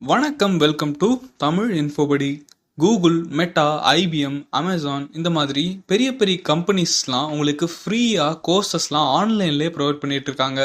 வணக்கம், welcome to Tamil Infobuddy. Google, Meta, IBM, Amazon இந்த மாதிரி பெரிய பெரிய கம்பெனிஸ்லாம் உங்களுக்கு ஃப்ரீயாக கோர்சஸ்லாம் ஆன்லைன்லேயே ப்ரொவைட் பண்ணிட்டு இருக்காங்க.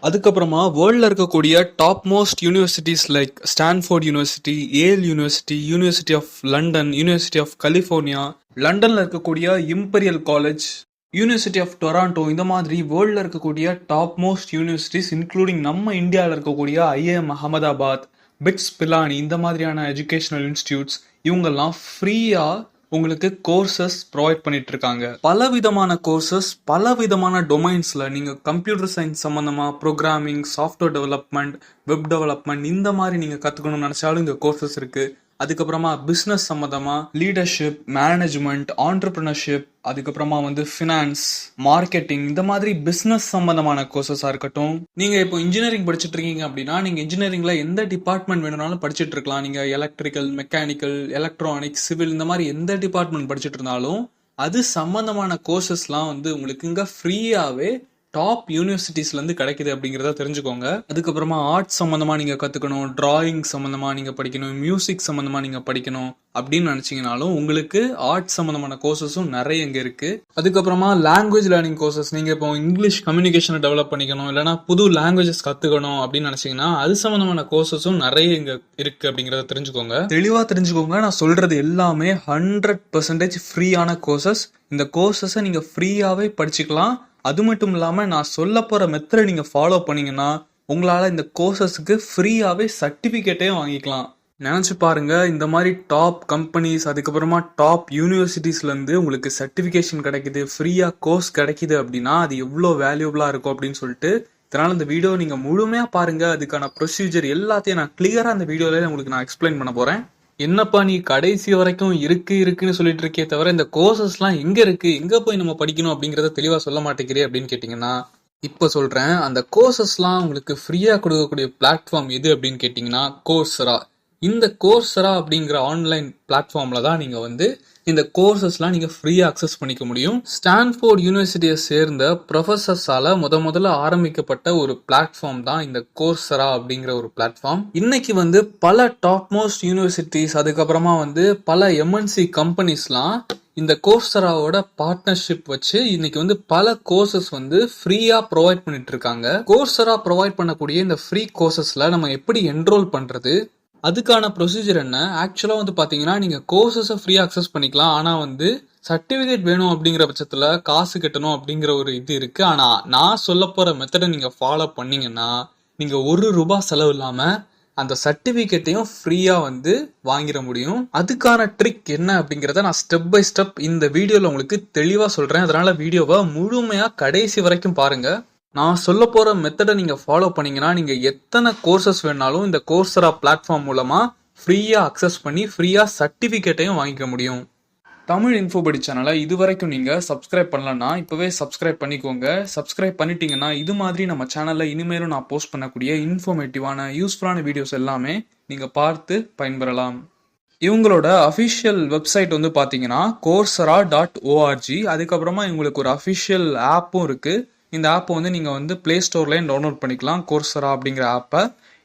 அதுக்கப்புறமா வேர்ல்டில் இருக்கக்கூடிய top most universities like Stanford university, Yale university, university of London, university of California, லண்டனில் இருக்கக்கூடிய imperial college, university of Toronto, இந்த மாதிரி வேர்ல்டில் இருக்கக்கூடிய டாப் மோஸ்ட் யூனிவர்சிட்டிஸ் இன்க்ளூடிங் நம்ம இந்தியாவில் இருக்கக்கூடிய ஐஏஎம் அகமதாபாத், பிட்ஸ் பிலானி, இந்த மாதிரியான எஜுகேஷனல் இன்ஸ்டியூட்ஸ் இவங்கெல்லாம் ஃப்ரீயாக உங்களுக்கு கோர்சஸ் ப்ரொவைட் பண்ணிட்டு இருக்காங்க. பல விதமான கோர்சஸ், பல விதமான டொமைன்ஸில் நீங்கள் கம்ப்யூட்டர் சயின்ஸ் சம்மந்தமாக programming, software development, web development இந்த மாதிரி நீங்கள் கற்றுக்கணும்னு நினச்சாலும் இங்கே கோர்சஸ் இருக்குது. அதுக்கப்புறமா பிஸ்னஸ் சம்மந்தமாக லீடர்ஷிப், மேனேஜ்மெண்ட், ஆண்டர்பிரினர்ஷிப், அதுக்கப்புறமா ஃபினான்ஸ், மார்க்கெட்டிங், இந்த மாதிரி பிஸ்னஸ் சம்மந்தமான கோர்சஸாக இருக்கட்டும். நீங்கள் இப்போ இன்ஜினியரிங் படிச்சுட்டு இருக்கீங்க அப்படின்னா நீங்கள் இன்ஜினியரிங்கில் எந்த டிபார்ட்மெண்ட் வேணும்னாலும் படிச்சுட்டு இருக்கலாம். நீங்கள் எலக்ட்ரிக்கல், மெக்கானிக்கல், எலக்ட்ரானிக்ஸ், சிவில் இந்த மாதிரி எந்த டிபார்ட்மெண்ட் படிச்சுட்டு இருந்தாலும் அது சம்மந்தமான கோர்சஸ்லாம் உங்களுக்கு இங்கே ஃப்ரீயாகவே டாப் யூனிவர்சிட்டிஸ்லேருந்து கிடைக்குது அப்படிங்கிறத தெரிஞ்சுக்கோங்க. அதுக்கப்புறமா ஆர்ட்ஸ் சம்மந்தமாக நீங்கள் கற்றுக்கணும், டிராயிங் சம்மந்தமாக நீங்கள் படிக்கணும், மியூசிக் சம்மந்தமாக நீங்கள் படிக்கணும் அப்படின்னு நினச்சிங்கனாலும் உங்களுக்கு ஆர்ட்ஸ் சம்மந்தமான கோர்சஸும் நிறைய இங்கே இருக்குது. அதுக்கப்புறமா லாங்குவேஜ் லேர்னிங் கோர்சஸ், நீங்கள் இப்போ இங்கிலீஷ் கம்யூனிகேஷனை டெவலப் பண்ணிக்கணும், இல்லைனா புது லாங்குவேஜஸ் கற்றுக்கணும் அப்படின்னு நினச்சிங்கன்னா அது சம்மந்தமான கோர்சஸும் நிறைய இங்கே இருக்குது அப்படிங்கிறத தெரிஞ்சுக்கோங்க. தெளிவாக தெரிஞ்சுக்கோங்க, நான் சொல்கிறது எல்லாமே 100% ஃப்ரீயான கோர்சஸ். இந்த கோர்சஸை நீங்கள் ஃப்ரீயாகவே படிச்சுக்கலாம். அது மட்டும் இல்லாமல் நான் சொல்ல போகிற மெத்தடை நீங்கள் ஃபாலோ பண்ணிங்கன்னா உங்களால் இந்த கோர்சஸுக்கு ஃப்ரீயாகவே சர்டிஃபிகேட்டையும் வாங்கிக்கலாம். நினச்சி பாருங்கள், இந்த மாதிரி டாப் கம்பெனிஸ், அதுக்கப்புறமா டாப் யூனிவர்சிட்டிஸ்லேருந்து உங்களுக்கு சர்டிஃபிகேஷன் கிடைக்குது, ஃப்ரீயாக கோர்ஸ் கிடைக்குது அப்படின்னா அது எவ்வளோ வேல்யூபிளாக இருக்கும் அப்படின்னு சொல்லிட்டு. இதனால் இந்த வீடியோ நீங்கள் முழுமையாக பாருங்கள். அதுக்கான ப்ரொசீஜர் எல்லாத்தையும் நான் கிளியராக அந்த வீடியோவில் உங்களுக்கு நான் எக்ஸ்பிளைன் பண்ண போகிறேன். என்னப்பா நீ கடைசி வரைக்கும் இருக்குன்னு சொல்லிட்டு இருக்கே தவிர இந்த கோர்சஸ்லாம் எங்க இருக்கு, எங்க போய் நம்ம படிக்கணும் அப்படிங்கறத தெளிவா சொல்ல மாட்டேங்கிறே அப்படின்னு கேட்டீங்கன்னா இப்ப சொல்றேன். அந்த கோர்சஸ்லாம் உங்களுக்கு ஃப்ரீயா கொடுக்கக்கூடிய பிளாட்ஃபார்ம் எது அப்படின்னு கேட்டீங்கன்னா கோர்சரா. இந்த கோர்சரா அப்படிங்கிற ஆன்லைன் பிளாட்ஃபார்ம்ல தான் நீங்க இந்த கோர்சஸ்லாம் நீங்க ஃப்ரீயா அக்சஸ் பண்ணிக்க முடியும். ஸ்டான்ஃபோர்ட் யூனிவர்சிட்டியை சேர்ந்த ப்ரொஃபசர்ஸால முதல்ல ஆரம்பிக்கப்பட்ட ஒரு பிளாட்ஃபார்ம் தான் இந்த கோர்சரா அப்படிங்கிற ஒரு பிளாட்ஃபார்ம். இன்னைக்கு பல டாப் மோஸ்ட் யூனிவர்சிட்டிஸ், அதுக்கப்புறமா பல எம்என்சி கம்பெனிஸ்லாம் இந்த கோர்சராவோட பார்ட்னர்ஷிப் வச்சு இன்னைக்கு பல கோர்சஸ் ஃப்ரீயா ப்ரொவைட் பண்ணிட்டு இருக்காங்க. கோர்சரா ப்ரொவைட் பண்ணக்கூடிய இந்த ஃப்ரீ கோர்சஸ்ல நம்ம எப்படி என்ரோல் பண்றது, அதுக்கான ப்ரொசீஜர் என்ன, ஆக்சுவலாக பார்த்தீங்கன்னா நீங்கள் கோர்சஸை ஃப்ரீயாக அக்சஸ் பண்ணிக்கலாம். ஆனால் சர்டிஃபிகேட் வேணும் அப்படிங்கிற பட்சத்தில் காசு கட்டணும் அப்படிங்கிற ஒரு இது இருக்குது. ஆனால் நான் சொல்ல போகிற மெத்தடை நீங்கள் ஃபாலோ பண்ணீங்கன்னா நீங்கள் ₹1 செலவு இல்லாமல் அந்த சர்டிஃபிகேட்டையும் ஃப்ரீயாக வாங்கிட முடியும். அதுக்கான ட்ரிக் என்ன அப்படிங்கிறத நான் ஸ்டெப் பை ஸ்டெப் இந்த வீடியோவில் உங்களுக்கு தெளிவாக சொல்கிறேன். அதனால் வீடியோவை முழுமையாக கடைசி வரைக்கும் பாருங்கள். நான் சொல்ல போகிற மெத்தடை நீங்கள் ஃபாலோ பண்ணீங்கன்னா நீங்கள் எத்தனை கோர்சஸ் வேணாலும் இந்த கோர்சரா பிளாட்ஃபார்ம் மூலமாக ஃப்ரீயாக அக்சஸ் பண்ணி ஃப்ரீயாக சர்டிஃபிகேட்டையும் வாங்கிக்க முடியும். தமிழ் இன்ஃபோபடி சேனலை இது வரைக்கும் நீங்கள் சப்ஸ்கிரைப் பண்ணலன்னா இப்போவே சப்ஸ்கிரைப் பண்ணிக்கோங்க. சப்ஸ்கிரைப் பண்ணிட்டீங்கன்னா இது மாதிரி நம்ம சேனலில் இனிமேலும் நான் போஸ்ட் பண்ணக்கூடிய இன்ஃபர்மேட்டிவான யூஸ்ஃபுல்லான வீடியோஸ் எல்லாமே நீங்கள் பார்த்து பயன்பெறலாம். இவங்களோட அஃபிஷியல் வெப்சைட் பார்த்தீங்கன்னா coursera.org. அதுக்கப்புறமா இவங்களுக்கு ஒரு அஃபிஷியல் ஆப்பும் இருக்குது. இந்த ஆப்பை நீங்கள் ப்ளே ஸ்டோர்லேயும் டவுன்லோட் பண்ணிக்கலாம், கோர்சரா அப்படிங்கிற ஆப்பை.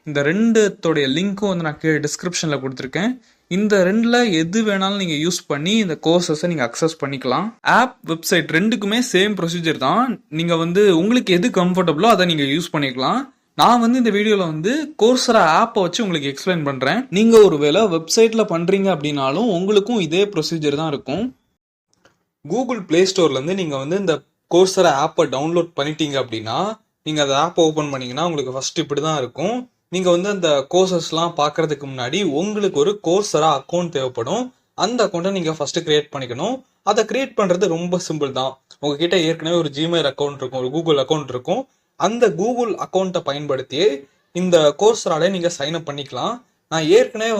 இந்த ரெண்டுத்தோடைய லிங்க்கும் நான் கீழே டிஸ்கிரிப்ஷனில் கொடுத்துருக்கேன். இந்த ரெண்டில் எது வேணாலும் நீங்கள் யூஸ் பண்ணி இந்த கோர்சஸை நீங்கள் அக்சஸ் பண்ணிக்கலாம். ஆப், வெப்சைட் ரெண்டுக்குமே சேம் ப்ரொசீஜர் தான். நீங்கள் உங்களுக்கு எது கம்ஃபர்டபுளோ அதை நீங்கள் யூஸ் பண்ணிக்கலாம். நான் இந்த வீடியோவில் கோர்சரா ஆப்பை வச்சு உங்களுக்கு எக்ஸ்பிளைன் பண்ணுறேன். நீங்கள் ஒரு வேளை வெப்சைட்டில் பண்ணுறீங்க அப்படின்னாலும் உங்களுக்கும் இதே ப்ரொசீஜர் தான் இருக்கும். கூகுள் ப்ளே ஸ்டோர்லேருந்து நீங்கள் இந்த கோர்சரா ஆப்பை டவுன்லோட் பண்ணிட்டீங்க அப்படின்னா நீங்கள் அந்த ஆப்பை ஓப்பன் பண்ணிங்கன்னா உங்களுக்கு ஃபஸ்ட்டு இப்படி தான் இருக்கும். நீங்கள் அந்த கோர்சஸ்லாம் பார்க்குறதுக்கு முன்னாடி உங்களுக்கு ஒரு கோர்சரா அக்கௌண்ட் தேவைப்படும். அந்த அக்கௌண்ட்டை நீங்கள் ஃபஸ்ட்டு க்ரியேட் பண்ணிக்கணும். அதை க்ரியேட் பண்ணுறது ரொம்ப சிம்பிள் தான். உங்ககிட்ட ஏற்கனவே ஒரு ஜிமெயில் அக்கௌண்ட் இருக்கும், ஒரு கூகுள் அக்கௌண்ட் இருக்கும். அந்த கூகுள் அக்கௌண்ட்டை பயன்படுத்தி இந்த கோர்சரால நீங்கள் சைன்அப் பண்ணிக்கலாம். நான் ஏற்கனவே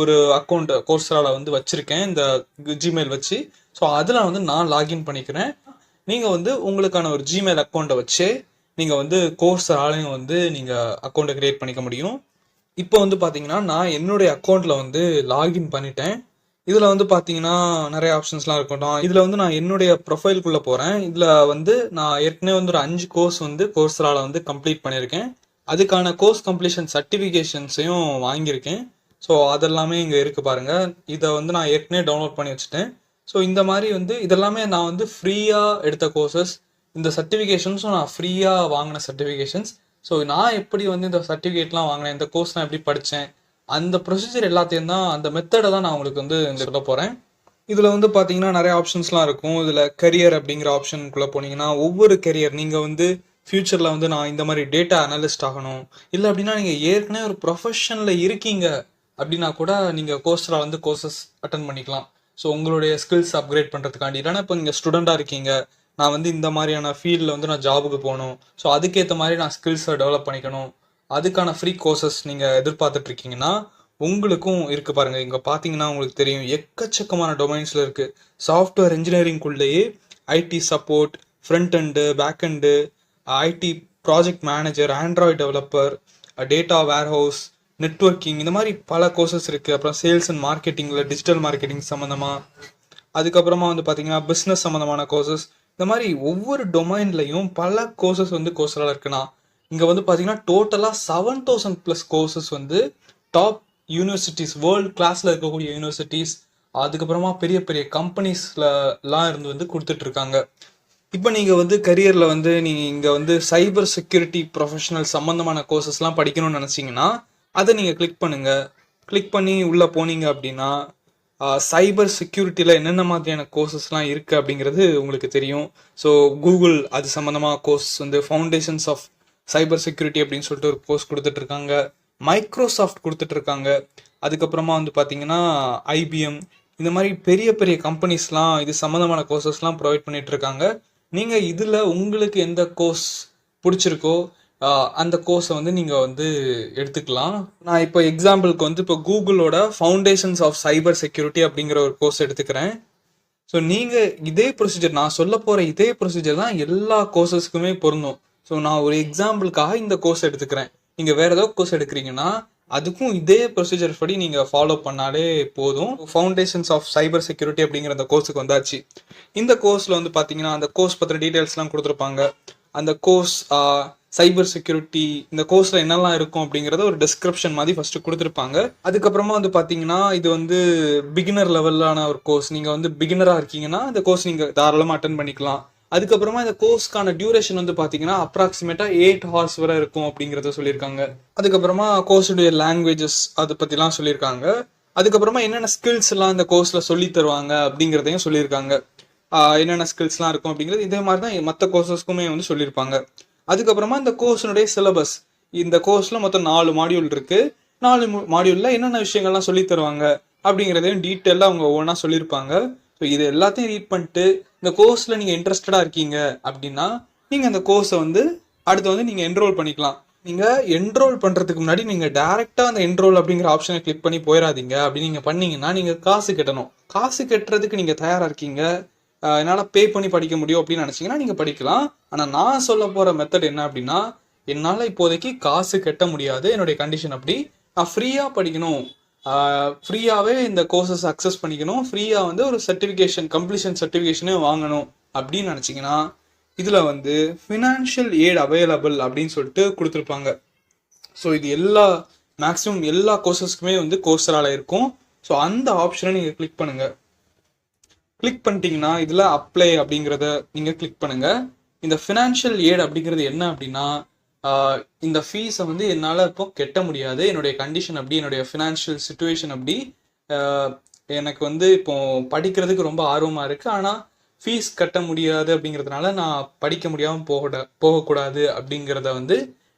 ஒரு அக்கௌண்ட் கோர்சரால வச்சுருக்கேன் இந்த ஜிமெயில் வச்சு. ஸோ அதில் நான் லாகின் பண்ணிக்கிறேன். நீங்கள் உங்களுக்கான ஒரு ஜிமெயில் அக்கௌண்ட்டை வச்சு நீங்கள் கோர்சராலையும் நீங்கள் அக்கௌண்ட்டை க்ரியேட் பண்ணிக்க முடியும். இப்போ பார்த்தீங்கன்னா நான் என்னுடைய அக்கௌண்ட்டில் லாகின் பண்ணிட்டேன். இதில் பார்த்தீங்கன்னா நிறைய ஆப்ஷன்ஸ்லாம் இருக்கட்டும். இதில் நான் என்னுடைய ப்ரொஃபைலுக்குள்ளே போகிறேன். இதில் நான் ஏற்கனவே ஒரு 5 கோர்ஸ் கோர்சரால கம்ப்ளீட் பண்ணியிருக்கேன். அதுக்கான கோர்ஸ் கம்ப்ளீஷன் சர்டிஃபிகேஷன்ஸையும் வாங்கியிருக்கேன். ஸோ அதெல்லாமே இங்கே இருக்குது பாருங்கள். இதை வந்து நான் ஏற்கனவே டவுன்லோட் பண்ணி வச்சுட்டேன். ஸோ இந்த மாதிரி வந்து இதெல்லாமே நான் வந்து ஃப்ரீயாக எடுத்த கோர்சஸ். இந்த சர்டிஃபிகேஷன்ஸும் நான் ஃப்ரீயாக வாங்கின சர்டிஃபிகேஷன்ஸ். ஸோ நான் எப்படி வந்து இந்த சர்டிஃபிகேட்லாம் வாங்கினேன், இந்த கோர்ஸ் நான் எப்படி படித்தேன், அந்த ப்ரொசீஜர் எல்லாத்தையும் தான், அந்த மெத்தடை தான் நான் உங்களுக்கு வந்து இந்த சொல்ல போகிறேன். இதில் வந்து பார்த்தீங்கன்னா நிறைய ஆப்ஷன்ஸ்லாம் இருக்கும். இதில் கரியர் அப்படிங்கிற ஆப்ஷனுக்குள்ளே போனீங்கன்னா ஒவ்வொரு கரியர் நீங்கள் வந்து ஃப்யூச்சரில் வந்து நான் இந்த மாதிரி டேட்டா அனலிஸ்ட் ஆகணும், இல்லை அப்படின்னா நீங்கள் ஏற்கனவே ஒரு ப்ரொஃபஷனில் இருக்கீங்க அப்படின்னா கூட நீங்கள் கோர்ஸில் வந்து கோர்சஸ் அட்டன் பண்ணிக்கலாம். ஸோ உங்களுடைய ஸ்கில்ஸ் அப்கிரேட் பண்ணுறதுக்காண்டி. இல்லைன்னா இப்போ நீங்கள் ஸ்டூடெண்ட்டாக இருக்கீங்க, நான் வந்து இந்த மாதிரியான ஃபீல்டில் வந்து நான் ஜாபுக்கு போகணும், ஸோ அதுக்கேற்ற மாதிரி நான் ஸ்கில்ஸை டெவலப் பண்ணிக்கணும், அதுக்கான ஃப்ரீ கோர்சஸ் நீங்கள் எதிர்பார்த்துட்டு இருக்கீங்கன்னா உங்களுக்கும் இருக்குது பாருங்கள். இங்கே பார்த்தீங்கன்னா உங்களுக்கு தெரியும் எக்கச்சக்கமான டொமைன்ஸில் இருக்குது. சாஃப்ட்வேர் இன்ஜினியரிங்குள்ளேயே IT support, front end, back end, IT project manager, android developer, data warehouse, networking, இந்த மாதிரி பல கோர்சஸ் இருக்குது. அப்புறம் சேல்ஸ் அண்ட் மார்க்கெட்டிங்கில் டிஜிட்டல் மார்க்கெட்டிங் சம்மந்தமாக, அதுக்கப்புறமா வந்து பார்த்தீங்கன்னா பிஸ்னஸ் சம்மந்தமான கோர்சஸ். இந்த மாதிரி ஒவ்வொரு டொமைன்லையும் பல கோர்சஸ் வந்து கோர்ஸில் இருக்குண்ணா. இங்கே வந்து பார்த்தீங்கன்னா டோட்டலாக 7,000+ கோர்சஸ் வந்து டாப் யூனிவர்சிட்டிஸ், வேர்ல்டு கிளாஸில் இருக்கக்கூடிய யூனிவர்சிட்டிஸ், அதுக்கப்புறமா பெரிய பெரிய கம்பெனிஸ்லாம் இருந்து வந்து கொடுத்துட்ருக்காங்க. இப்போ நீங்கள் வந்து கரியரில் வந்து நீங்கள் இங்கே வந்து சைபர் செக்யூரிட்டி ப்ரொஃபஷனல் சம்மந்தமான கோர்சஸ்லாம் படிக்கணும்னு நினச்சிங்கன்னா அதை நீங்கள் கிளிக் பண்ணுங்கள். கிளிக் பண்ணி உள்ளே போனீங்க அப்படின்னா சைபர் செக்யூரிட்டியில் என்னென்ன மாதிரியான கோர்சஸ்லாம் இருக்குது அப்படிங்கிறது உங்களுக்கு தெரியும். ஸோ கூகுள் அது சம்மந்தமாக கோர்ஸ் வந்து ஃபவுண்டேஷன்ஸ் ஆஃப் சைபர் செக்யூரிட்டி அப்படின்னு சொல்லிட்டு ஒரு கோர்ஸ் கொடுத்துட்ருக்காங்க. மைக்ரோசாஃப்ட் கொடுத்துட்ருக்காங்க. அதுக்கப்புறமா வந்து பார்த்தீங்கன்னா ஐபிஎம், இந்த மாதிரி பெரிய பெரிய கம்பெனிஸ்லாம் இது சம்மந்தமான கோர்சஸ்லாம் ப்ரொவைட் பண்ணிகிட்ருக்காங்க. நீங்கள் இதில் உங்களுக்கு எந்த கோர்ஸ் பிடிச்சிருக்கோ அந்த கோர்ஸை வந்து நீங்கள் வந்து எடுத்துக்கலாம். நான் இப்போ எக்ஸாம்பிளுக்கு வந்து இப்போ கூகுளோட ஃபவுண்டேஷன்ஸ் ஆஃப் சைபர் செக்யூரிட்டி அப்படிங்கிற ஒரு கோர்ஸ் எடுத்துக்கிறேன். ஸோ நீங்கள் இதே ப்ரொசீஜர், நான் சொல்ல போகிற இதே ப்ரொசீஜர் தான் எல்லா கோர்சஸ்க்குமே பொருந்தும். ஸோ நான் ஒரு எக்ஸாம்பிளுக்காக இந்த கோர்ஸ் எடுத்துக்கிறேன். நீங்கள் வேறு ஏதோ கோர்ஸ் எடுக்கிறீங்கன்னா அதுக்கும் இதே ப்ரொசீஜர் படி நீங்கள் ஃபாலோ பண்ணாலே போதும். ஃபவுண்டேஷன்ஸ் ஆஃப் சைபர் செக்யூரிட்டி அப்படிங்கிற அந்த கோர்ஸுக்கு வந்தாச்சு. இந்த கோர்ஸில் வந்து பார்த்தீங்கன்னா அந்த கோர்ஸ் பற்றின டீட்டெயில்ஸ்லாம் கொடுத்துருப்பாங்க. அந்த கோர்ஸ் சைபர் செக்யூரிட்டி, இந்த கோர்ஸில் என்னெல்லாம் இருக்கும் அப்படிங்கிறத ஒரு டிஸ்கிரிப்ஷன் மாதிரி ஃபஸ்ட்டு கொடுத்துருப்பாங்க. அதுக்கப்புறமா வந்து பார்த்தீங்கன்னா இது வந்து பிகினர் லெவலான ஒரு கோர்ஸ். நீங்கள் வந்து பிகினராக இருக்கீங்கன்னா இந்த கோர்ஸ் நீங்கள் தாராளமாக அட்டன் பண்ணிக்கலாம். அதுக்கப்புறமா இந்த கோர்ஸ்க்கான டியூரேஷன் வந்து பார்த்தீங்கன்னா அப்ராக்சிமேட்டாக 8 hours வரை இருக்கும் அப்படிங்கிறத சொல்லியிருக்காங்க. அதுக்கப்புறமா கோர்ஸுடைய லாங்குவேஜஸ் அதை பற்றிலாம் சொல்லியிருக்காங்க. அதுக்கப்புறமா என்னென்ன ஸ்கில்ஸ் எல்லாம் இந்த கோர்ஸில் சொல்லி தருவாங்க அப்படிங்கிறதையும் சொல்லியிருக்காங்க. என்னென்ன ஸ்கில்ஸ்லாம் இருக்கும் அப்படிங்கிறது இதே மாதிரி தான் மற்ற கோர்சஸ்க்குமே வந்து சொல்லியிருப்பாங்க. அதுக்கப்புறமா இந்த கோர்ஸினுடைய சிலபஸ், இந்த கோர்ஸில் மொத்தம் 4 மாடியூல் இருக்குது. 4 மாடியூலில் என்னென்ன விஷயங்கள்லாம் சொல்லி தருவாங்க அப்படிங்கிறதையும் டீட்டெயிலாக அவங்க ஒவ்வொன்றா சொல்லியிருப்பாங்க. ஸோ இது எல்லாத்தையும் ரீட் பண்ணிட்டு இந்த கோர்ஸில் நீங்கள் இன்ட்ரெஸ்டடாக இருக்கீங்க அப்படின்னா நீங்கள் அந்த கோர்ஸை வந்து அடுத்து வந்து நீங்கள் என்ரோல் பண்ணிக்கலாம். நீங்கள் என்ரோல் பண்ணுறதுக்கு முன்னாடி நீங்கள் டேரெக்டாக அந்த என்ரோல் அப்படிங்கிற ஆப்ஷனை கிளிக் பண்ணி போயிடாதீங்க. அப்படி நீங்கள் பண்ணீங்கன்னா நீங்கள் காசு கட்டணும். காசு கட்டுறதுக்கு நீங்கள் தயாராக இருக்கீங்க, என்னால் பே பண்ணி படிக்க முடியும் அப்படின்னு நினச்சிங்கன்னா நீங்கள் படிக்கலாம். ஆனால் நான் சொல்ல போகிற மெத்தட் என்ன அப்படின்னா, என்னால் இப்போதைக்கு காசு கட்ட முடியாது, என்னுடைய கண்டிஷன் அப்படி, நான் ஃப்ரீயாக படிக்கணும், ஃப்ரீயாகவே இந்த கோர்சஸ் அக்சஸ் பண்ணிக்கணும், ஃப்ரீயாக வந்து ஒரு சர்டிஃபிகேஷன், கம்ப்ளீஷன் சர்டிஃபிகேஷனே வாங்கணும் அப்படின்னு நினச்சிங்கன்னா இதில் வந்து ஃபினான்ஷியல் எய்ட் அவைலபிள் அப்படின்னு சொல்லிட்டு கொடுத்துருப்பாங்க. ஸோ இது மேக்ஸிமம் எல்லா கோர்சஸ்க்குமே வந்து கோர்ஸரால் இருக்கும். ஸோ அந்த ஆப்ஷனை நீங்கள் கிளிக் பண்ணுங்கள். கிளிக் பண்ணிட்டீங்கன்னா இதில் அப்ளை அப்படிங்கிறத நீங்கள் கிளிக் பண்ணுங்கள். இந்த ஃபினான்ஷியல் எய்ட் அப்படிங்கிறது என்ன அப்படின்னா, இந்த ஃபீஸை வந்து என்னால் இப்போ கட்ட முடியாது, என்னுடைய கண்டிஷன் அப்படி, என்னுடைய ஃபினான்ஷியல் சுச்சுவேஷன் அப்படி, எனக்கு வந்து இப்போ படிக்கிறதுக்கு ரொம்ப ஆர்வமாக இருக்குது, ஆனால் ஃபீஸ் கட்ட முடியாது அப்படிங்கிறதுனால நான் படிக்க முடியாமல் போகக்கூடாது அப்படிங்கிறத வந்து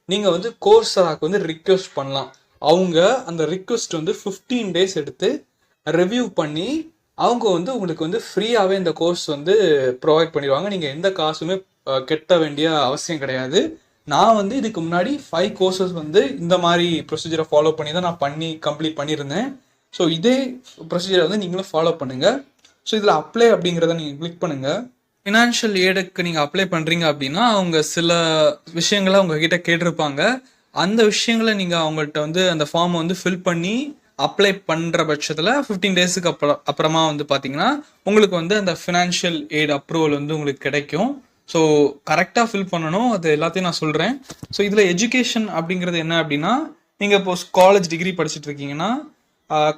நீங்கள் வந்து கோர்ஸராக்கு வந்து ரிக்வெஸ்ட் பண்ணலாம். அவங்க அந்த ரிக்வெஸ்ட் வந்து 15 days எடுத்து ரிவ்யூ பண்ணி அவங்க வந்து உங்களுக்கு வந்து ஃப்ரீயாகவே இந்த கோர்ஸ் வந்து ப்ரொவைட் பண்ணிடுவாங்க. நீங்கள் எந்த காசுமே கட்ட வேண்டிய அவசியம் கிடையாது. நான் வந்து இதுக்கு முன்னாடி 5 கோர்சஸ் வந்து இந்த மாதிரி ப்ரொசீஜரை ஃபாலோ பண்ணி தான் நான் கம்ப்ளீட் பண்ணியிருந்தேன். ஸோ இதே ப்ரொசீஜரை வந்து நீங்களும் ஃபாலோ பண்ணுங்கள். ஸோ இதில் அப்ளை அப்படிங்கிறத நீங்கள் கிளிக் பண்ணுங்கள். ஃபினான்ஷியல் எய்டுக்கு நீங்கள் அப்ளை பண்ணுறீங்க அப்படின்னா அவங்க சில விஷயங்களை உங்ககிட்ட கேட்டிருப்பாங்க. அந்த விஷயங்களை நீங்கள் அவங்கள்ட்ட வந்து அந்த ஃபார்மை வந்து ஃபில் பண்ணி அப்ளை பண்ணுற பட்சத்தில் 15 daysக்கு அப்புறமா வந்து பார்த்தீங்கன்னா உங்களுக்கு வந்து அந்த ஃபினான்ஷியல் எய்ட் அப்ரூவல் வந்து உங்களுக்கு கிடைக்கும். ஸோ கரெக்டாக ஃபில் பண்ணணும். அது எல்லாத்தையும் நான் சொல்கிறேன். ஸோ இதில் எஜுகேஷன் அப்படிங்கிறது என்ன அப்படின்னா, நீங்கள் இப்போ காலேஜ் டிகிரி படிச்சுட்டு இருக்கீங்கன்னா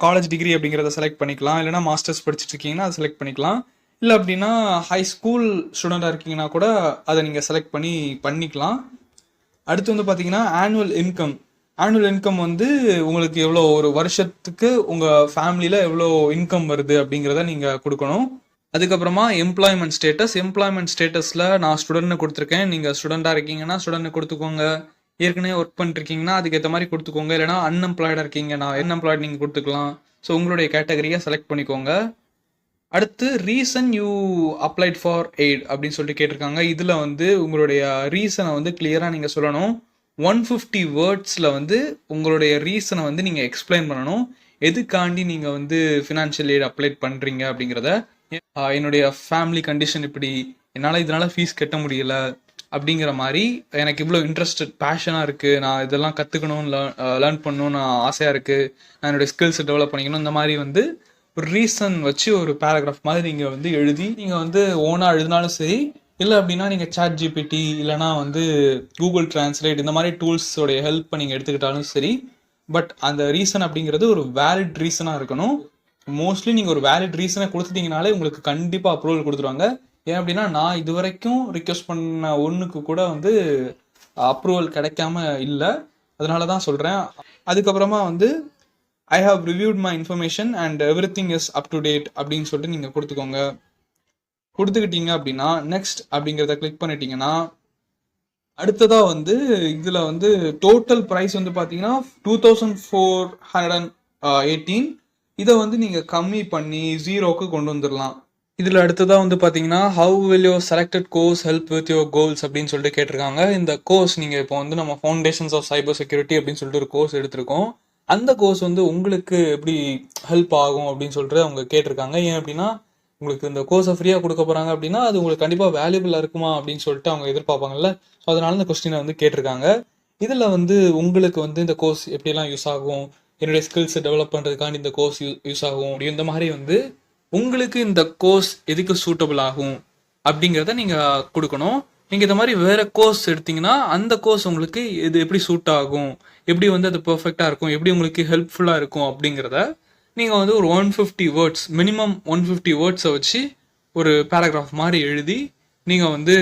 காலேஜ் டிகிரி அப்படிங்கிறத செலக்ட் பண்ணிக்கலாம். இல்லைனா மாஸ்டர்ஸ் படிச்சுட்டு இருக்கீங்கன்னா அதை செலக்ட் பண்ணிக்கலாம். இல்லை அப்படின்னா ஹை ஸ்கூல் ஸ்டூடெண்ட்டாக இருக்கீங்கன்னா கூட அதை நீங்கள் செலக்ட் பண்ணிக்கலாம். அடுத்து வந்து பார்த்தீங்கன்னா ஆனுவல் இன்கம் வந்து உங்களுக்கு எவ்வளோ ஒரு வருஷத்துக்கு உங்கள் ஃபேமிலியில் எவ்வளோ இன்கம் வருது அப்படிங்கிறத நீங்கள் கொடுக்கணும். அதுக்கப்புறமா எம்ப்ளாய்மெண்ட் ஸ்டேட்டஸில் நான் ஸ்டூடெண்ட்னு கொடுத்துருக்கேன். நீங்கள் ஸ்டூடெண்ட்டாக இருக்கீங்கன்னா ஸ்டூடெண்ட் கொடுத்துக்கோங்க. ஏற்கனவே ஒர்க் பண்ணிருக்கீங்கன்னா அதுக்கேற்ற மாதிரி கொடுத்துக்கோங்க. இல்லைனா அன்எம்ப்ளாய்டாக இருக்கீங்கன்னா அன்எம்ப்ளாய்டு நீங்கள் கொடுத்துக்கலாம். ஸோ உங்களுடைய கேட்டகரியை செலக்ட் பண்ணிக்கோங்க. அடுத்து reason you applied for eight அப்படின்னு சொல்லிட்டு கேட்டிருக்காங்க. இதில் வந்து உங்களுடைய ரீசனை வந்து கிளியராக நீங்கள் சொல்லணும். 150 வேர்ட்ஸில் வந்து உங்களுடைய ரீசனை வந்து நீங்கள் எக்ஸ்பிளைன் பண்ணணும். எதுக்காண்டி நீங்கள் வந்து ஃபினான்ஷியல் எய்ட் அப்ளை பண்ணுறீங்க அப்படிங்கிறத. என்னுடைய ஃபேமிலி கண்டிஷன் இப்படி, என்னால் இதனால் ஃபீஸ் கட்ட முடியல அப்படிங்கிற மாதிரி, எனக்கு இவ்வளோ பேஷனாக இருக்குது, நான் இதெல்லாம் கற்றுக்கணும்னு லேர்ன் பண்ணணும்னு ஆசையாக இருக்குது, நான் என்னுடைய ஸ்கில்ஸை டெவலப் பண்ணிக்கணும், இந்த மாதிரி வந்து ஒரு ரீசன் வச்சு ஒரு பேராகிராஃப் மாதிரி நீங்கள் வந்து எழுதி நீங்கள் வந்து ஓனாக எழுதினாலும் சரி, இல்லை அப்படின்னா நீங்கள் சாட் ஜிபிடி இல்லைனா வந்து கூகுள் டிரான்ஸ்லேட் இந்த மாதிரி டூல்ஸோடைய ஹெல்ப்பை நீங்கள் எடுத்துக்கிட்டாலும் சரி. பட் அந்த ரீசன் அப்படிங்கிறது ஒரு வேலிட் ரீசனாக இருக்கணும். மோஸ்ட்லி நீங்கள் ஒரு வேலிட் ரீசனை கொடுத்துட்டீங்கனாலே உங்களுக்கு கண்டிப்பாக அப்ரூவல் கொடுத்துருவாங்க. ஏன் அப்படின்னா நான் இது வரைக்கும் ரிக்வெஸ்ட் பண்ண ஒன்றுக்கு கூட வந்து அப்ரூவல் கிடைக்காம இல்லை. அதனால தான் சொல்கிறேன். அதுக்கப்புறமா வந்து I have reviewed my information and every thing is up to date அப்படின்னு சொல்லிட்டு நீங்கள் கொடுத்துக்கிட்டீங்க அப்படின்னா நெக்ஸ்ட் அப்படிங்கிறத கிளிக் பண்ணிட்டீங்கன்னா அடுத்ததாக வந்து இதில் வந்து டோட்டல் ப்ரைஸ் வந்து பார்த்தீங்கன்னா 2418. இதை வந்து நீங்கள் கம்மி பண்ணி 0க்கு கொண்டு வந்துடலாம். இதில் அடுத்ததாக வந்து பார்த்தீங்கன்னா how will your selected course help with your goals அப்படின்னு சொல்லிட்டு கேட்டிருக்காங்க. இந்த கோர்ஸ் நீங்கள் இப்போ வந்து நம்ம ஃபவுண்டேஷன்ஸ் ஆஃப் சைபர் செக்யூரிட்டி அப்படின்னு சொல்லிட்டு ஒரு கோர்ஸ் எடுத்திருக்கோம். அந்த கோர்ஸ் வந்து உங்களுக்கு எப்படி ஹெல்ப் ஆகும் அப்படின்னு சொல்லிட்டு அவங்க கேட்டிருக்காங்க. ஏன் அப்படின்னா உங்களுக்கு இந்த கோர்ஸை ஃப்ரீயாக கொடுக்க போகிறாங்க அப்படின்னா அது உங்களுக்கு கண்டிப்பாக வேல்யூபிளாக இருக்குமா அப்படின்னு சொல்லிட்டு அவங்க எதிர்பார்ப்பாங்கல்ல. ஸோ அதனால இந்த கொஸ்டினை வந்து கேட்டிருக்காங்க. இதில் வந்து உங்களுக்கு வந்து இந்த கோர்ஸ் எப்படிலாம் யூஸ் ஆகும், என்னுடைய ஸ்கில்ஸை டெவலப் பண்ணுறதுக்காண்டி இந்த கோர்ஸ் யூஸ் ஆகும், இந்த மாதிரி வந்து உங்களுக்கு இந்த கோர்ஸ் எதுக்கு சூட்டபிள் ஆகும் அப்படிங்கிறத நீங்கள் கொடுக்கணும். நீங்கள் இந்த மாதிரி வேறு கோர்ஸ் எடுத்தீங்கன்னா அந்த கோர்ஸ் உங்களுக்கு இது எப்படி சூட் ஆகும், எப்படி வந்து அது பர்ஃபெக்டாக இருக்கும், எப்படி உங்களுக்கு ஹெல்ப்ஃபுல்லாக இருக்கும் அப்படிங்கிறத நீங்கள் வந்து ஒரு 150 வேர்ட்ஸ் மினிமம் 150 வேர்ட்ஸை வச்சு ஒரு பேராகிராஃப் மாதிரி எழுதி நீங்கள் வந்து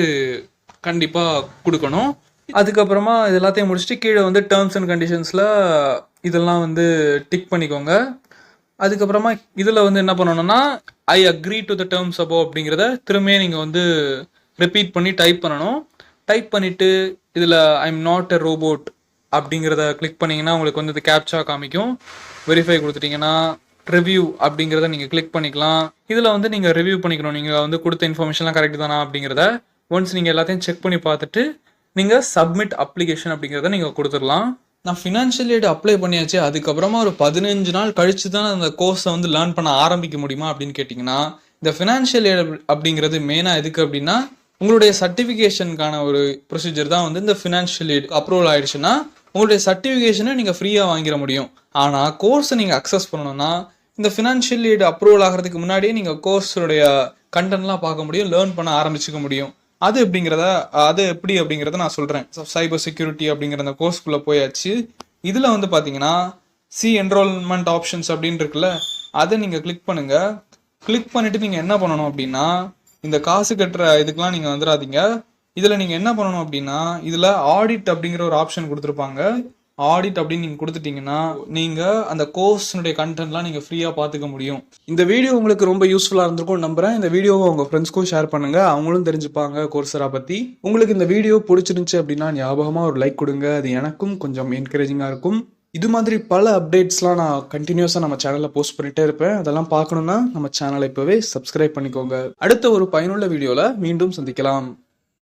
கண்டிப்பாக கொடுக்கணும். அதுக்கப்புறமா இது எல்லாத்தையும் முடிச்சுட்டு கீழே வந்து டேர்ம்ஸ் அண்ட் கண்டிஷன்ஸில் இதெல்லாம் வந்து டிக் பண்ணிக்கோங்க. அதுக்கப்புறமா இதில் வந்து என்ன பண்ணணும்னா I agree to the terms above அப்படிங்கிறத திரும்பியே நீங்கள் வந்து ரிப்பீட் பண்ணி டைப் பண்ணணும். டைப் பண்ணிவிட்டு இதில் I am not a robot அப்படிங்கிறத கிளிக் பண்ணிங்கன்னா உங்களுக்கு வந்து இது கேப்சா காமிக்கும். வெரிஃபை கொடுத்துட்டிங்கன்னா ரிவ்யூ அப்படிங்கிறத நீங்கள் கிளிக் பண்ணிக்கலாம். இதில் வந்து நீங்கள் ரிவ்யூ பண்ணிக்கணும், நீங்கள் வந்து கொடுத்த இன்ஃபர்மேஷன்லாம் கரெக்ட் தானா அப்படிங்கிறத. ஒன்ஸ் நீங்கள் எல்லாத்தையும் செக் பண்ணி பார்த்துட்டு நீங்கள் சப்மிட் அப்ளிகேஷன் அப்படிங்கிறத நீங்கள் கொடுத்துடலாம். நான் ஃபினான்ஷியல் எய்ட் அப்ளை பண்ணியாச்சு, அதுக்கப்புறமா ஒரு 15 நாள் கழிச்சு தான் அந்த கோர்ஸை வந்து லேர்ன் பண்ண ஆரம்பிக்க முடியுமா அப்படின்னு கேட்டிங்கன்னா, இந்த ஃபினான்ஷியல் எய்ட் அப்படிங்கிறது மெயினாக எதுக்கு அப்படின்னா உங்களுடைய சர்டிஃபிகேஷனுக்கான ஒரு ப்ரொசீஜர் தான் வந்து இந்த ஃபினான்ஷியல் எய்ட் அப்ரூவல் ஆயிடுச்சுன்னா உங்களுடைய சர்டிஃபிகேஷனை நீங்கள் ஃப்ரீயாக வாங்கிட முடியும். ஆனால் கோர்ஸை நீங்கள் அக்சஸ் பண்ணணும்னா இந்த ஃபினான்ஷியல் எய்ட் அப்ரூவல் ஆகிறதுக்கு முன்னாடியே நீங்கள் கோர்ஸுடைய கண்டென்ட்லாம் பார்க்க முடியும், லேர்ன் பண்ண ஆரம்பிச்சுக்க முடியும். அது எப்படி அப்படிங்கிறத நான் சொல்கிறேன். சைபர் செக்யூரிட்டி அப்படிங்கிற அந்த கோர்ஸ்குள்ளே போயாச்சு. இதில் வந்து பார்த்தீங்கன்னா என்ரோல்மெண்ட் ஆப்ஷன்ஸ் அப்படின்னு இருக்குல்ல, அதை நீங்கள் கிளிக் பண்ணுங்கள். கிளிக் பண்ணிவிட்டு நீங்கள் என்ன பண்ணணும் அப்படின்னா இந்த காசு கட்டுற இதுக்கெலாம் நீங்கள் வந்துடாதீங்க. இதில் நீங்கள் என்ன பண்ணணும் அப்படின்னா இதில் ஆடிட் அப்படிங்கிற ஒரு ஆப்ஷன் கொடுத்துருப்பாங்க. ஆடிட் அப்படின்னு நீங்கள் கொடுத்துட்டீங்கன்னா நீங்கள் அந்த கோர்ஸினுடைய கண்டென்ட்லாம் நீங்கள் ஃப்ரீயாக பார்த்துக்க முடியும். இந்த வீடியோ உங்களுக்கு ரொம்ப யூஸ்ஃபுல்லாக இருந்திருக்கும் நம்புகிறேன். இந்த வீடியோவை உங்கள் ஃப்ரெண்ட்ஸ்க்கும் ஷேர் பண்ணுங்கள், அவங்களும் தெரிஞ்சுப்பாங்க கோர்ஸரா பற்றி. உங்களுக்கு இந்த வீடியோ பிடிச்சிருந்துச்சு அப்படின்னா ஞாபகமாக ஒரு லைக் கொடுங்க, அது எனக்கும் கொஞ்சம் என்கரேஜிங்காக இருக்கும். இது மாதிரி பல அப்டேட்ஸ்லாம் நான் கண்டினியூஸாக நம்ம சேனலில் போஸ்ட் பண்ணிகிட்டே இருப்பேன். அதெல்லாம் பார்க்கணுன்னா நம்ம சேனலை இப்போவே சப்ஸ்கிரைப் பண்ணிக்கோங்க. அடுத்த ஒரு பயனுள்ள வீடியோவில் மீண்டும் சந்திக்கலாம்.